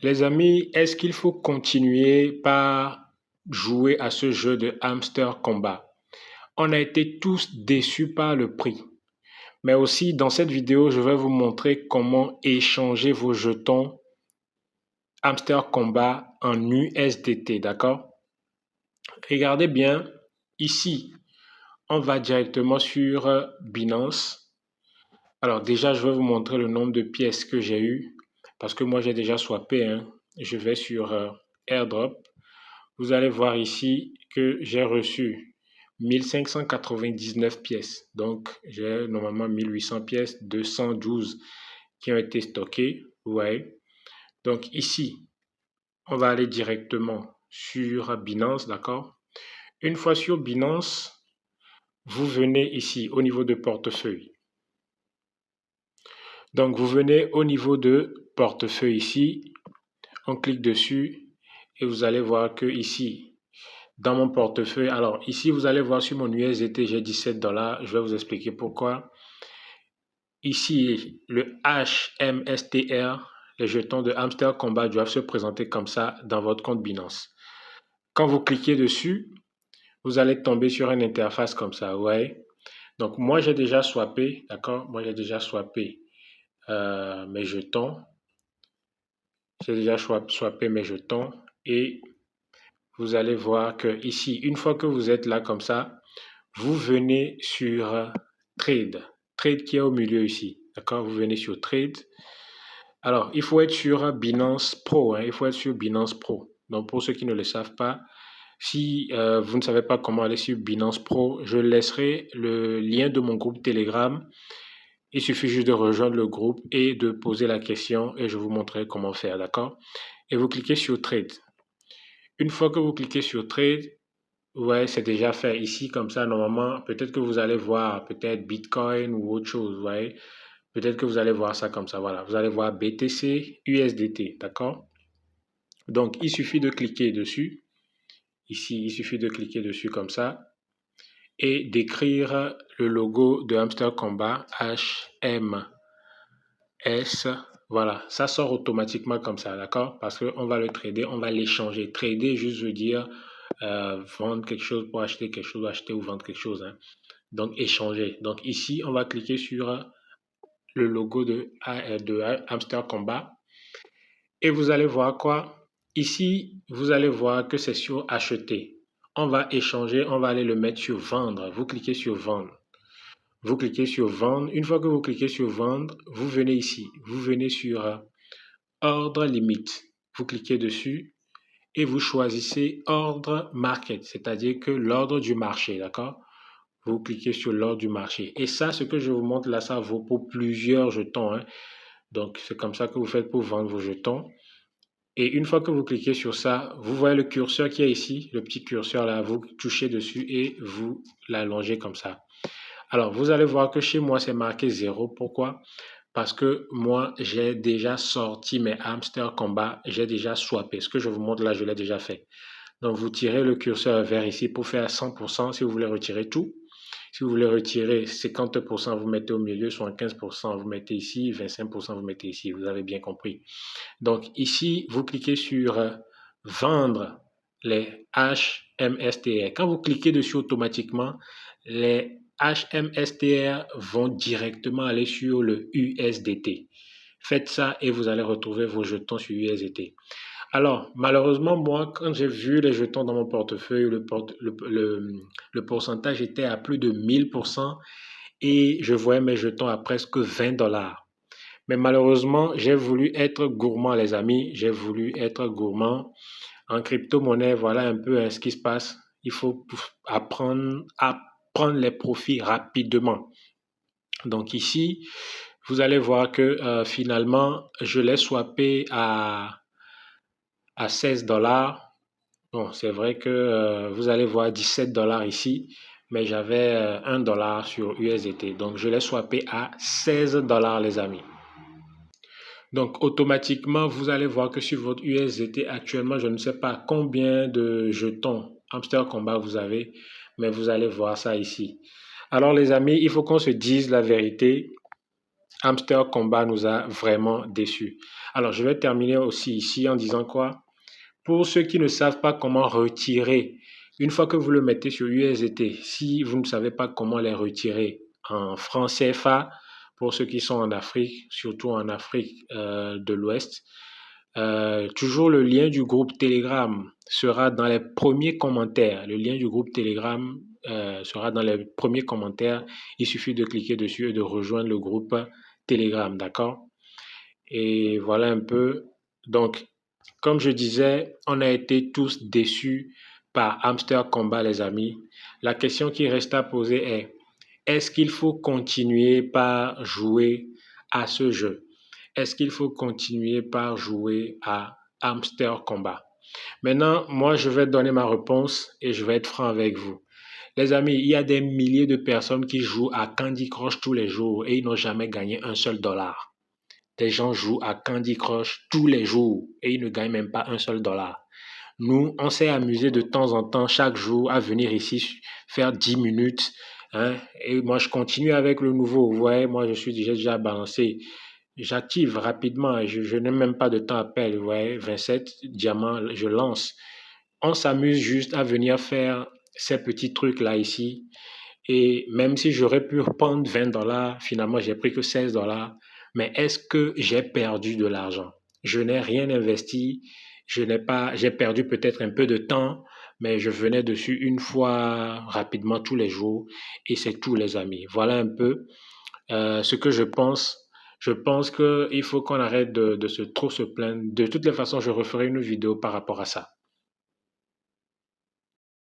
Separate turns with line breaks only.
Les amis, est-ce qu'il faut continuer par jouer à ce jeu de hamster combat? On a été tous déçus par le prix. Mais aussi, dans cette vidéo, je vais vous montrer comment échanger vos jetons hamster combat en USDT, d'accord? Regardez bien, ici, on va directement sur Binance. Alors déjà, je vais vous montrer le nombre de pièces que j'ai eu parce que moi, j'ai déjà swappé, hein. Je vais sur Airdrop. Vous allez voir ici que j'ai reçu 1599 pièces. Donc, j'ai normalement 1800 pièces, 212 qui ont été stockées. Vous voyez. Donc, ici, on va aller directement sur Binance, d'accord? Une fois sur Binance, vous venez ici au niveau de portefeuille. Donc, vous venez au niveau de portefeuille ici. On clique dessus et vous allez voir que ici, dans mon portefeuille, alors ici, vous allez voir sur mon USDT, j'ai 17 $. Je vais vous expliquer pourquoi. Ici, le HMSTR, les jetons de Hamster Combat doivent se présenter comme ça dans votre compte Binance. Quand vous cliquez dessus, vous allez tomber sur une interface comme ça, vous voyez. Donc, moi, j'ai déjà swappé, d'accord? Moi, j'ai déjà swappé mes jetons. J'ai déjà swappé mes jetons et vous allez voir que ici, une fois que vous êtes là comme ça, vous venez sur Trade. Trade qui est au milieu ici. D'accord? Vous venez sur Trade. Alors, il faut être sur Binance Pro. Hein, il faut être sur Binance Pro. Donc, pour ceux qui ne le savent pas, si vous ne savez pas comment aller sur Binance Pro, je laisserai le lien de mon groupe Telegram. Il suffit juste de rejoindre le groupe et de poser la question et je vous montrerai comment faire. D'accord? Et vous cliquez sur Trade. Une fois que vous cliquez sur Trade, ouais, c'est déjà fait ici comme ça. Normalement, peut-être que vous allez voir peut-être Bitcoin ou autre chose, ouais. Peut-être que vous allez voir ça comme ça. Voilà, vous allez voir BTC, USDT, d'accord? Donc, il suffit de cliquer dessus. Ici, il suffit de cliquer dessus comme ça et d'écrire le logo de Hamster Combat HMS. Voilà, ça sort automatiquement comme ça, d'accord? Parce qu'on va le trader, on va l'échanger. Trader, juste veut dire vendre quelque chose pour acheter quelque chose, acheter ou vendre quelque chose. Hein. Donc, échanger. Donc, ici, on va cliquer sur le logo de Hamster Combat. Et vous allez voir quoi? Ici, vous allez voir que c'est sur acheter. On va échanger, on va aller le mettre sur vendre. Vous cliquez sur vendre. Vous cliquez sur vendre. Une fois que vous cliquez sur vendre, vous venez ici. Vous venez sur ordre limite. Vous cliquez dessus et vous choisissez ordre market, c'est-à-dire que l'ordre du marché, d'accord? Vous cliquez sur l'ordre du marché. Et ça, ce que je vous montre là, ça vaut pour plusieurs jetons. Hein. Donc, c'est comme ça que vous faites pour vendre vos jetons. Et une fois que vous cliquez sur ça, vous voyez le curseur qui est ici, le petit curseur là, vous touchez dessus et vous l'allongez comme ça. Alors, vous allez voir que chez moi, c'est marqué 0. Pourquoi? Parce que moi, j'ai déjà sorti mes hamster combat, j'ai déjà swappé. Ce que je vous montre là, je l'ai déjà fait. Donc, vous tirez le curseur vers ici pour faire 100% si vous voulez retirer tout. Si vous voulez retirer 50%, vous mettez au milieu, soit 15%, vous mettez ici, 25%, vous mettez ici. Vous avez bien compris. Donc, ici, vous cliquez sur vendre les HMSTR. Quand vous cliquez dessus automatiquement, les HMSTR vont directement aller sur le USDT. Faites ça et vous allez retrouver vos jetons sur USDT. Alors, malheureusement, moi, quand j'ai vu les jetons dans mon portefeuille, le pourcentage était à plus de 1000% et je voyais mes jetons à presque 20 $. Mais malheureusement, j'ai voulu être gourmand, les amis. J'ai voulu être gourmand. En crypto-monnaie, voilà un peu ce qui se passe. Il faut apprendre à prendre les profits rapidement. Donc ici, vous allez voir que finalement, je l'ai swappé à 16 $. Bon, c'est vrai que vous allez voir 17 $ ici, mais j'avais 1 $ sur USDT. Donc, je l'ai swappé à 16 $, les amis. Donc, automatiquement, vous allez voir que sur votre USDT, actuellement, je ne sais pas combien de jetons Hamster Combat vous avez, mais vous allez voir ça ici. Alors, les amis, il faut qu'on se dise la vérité. Hamster Combat nous a vraiment déçus. Alors, je vais terminer aussi ici en disant quoi? Pour ceux qui ne savent pas comment retirer, une fois que vous le mettez sur USDT, si vous ne savez pas comment les retirer en francs CFA, pour ceux qui sont en Afrique, surtout en Afrique de l'Ouest, toujours le lien du groupe Telegram sera dans les premiers commentaires. Le lien du groupe Telegram sera dans les premiers commentaires. Il suffit de cliquer dessus et de rejoindre le groupe Telegram, d'accord? Et voilà un peu. Donc, comme je disais, on a été tous déçus par Hamster Combat, les amis. La question qui reste à poser est-ce qu'il faut continuer par jouer à ce jeu? Est-ce qu'il faut continuer par jouer à Hamster Combat? Maintenant, moi, je vais donner ma réponse et je vais être franc avec vous. Les amis, il y a des milliers de personnes qui jouent à Candy Crush tous les jours et ils n'ont jamais gagné un seul dollar. Des gens jouent à Candy Crush tous les jours et ils ne gagnent même pas un seul dollar. Nous, on s'est amusé de temps en temps, chaque jour, à venir ici faire 10 minutes. Hein, et moi, je continue avec le nouveau. Vous voyez, moi, je suis déjà balancé. J'active rapidement. Je n'ai même pas de temps à perdre. Vous voyez, 27 diamants, je lance. On s'amuse juste à venir faire ces petits trucs-là ici. Et même si j'aurais pu prendre 20 dollars, finalement, j'ai pris que 16 dollars. Mais est-ce que j'ai perdu de l'argent? Je n'ai rien investi. J'ai perdu peut-être un peu de temps, mais je venais dessus une fois rapidement tous les jours et c'est tout, les amis. Voilà un peu ce que je pense. Je pense qu'il faut qu'on arrête de trop se plaindre. De toutes les façons, je referai une vidéo par rapport à ça.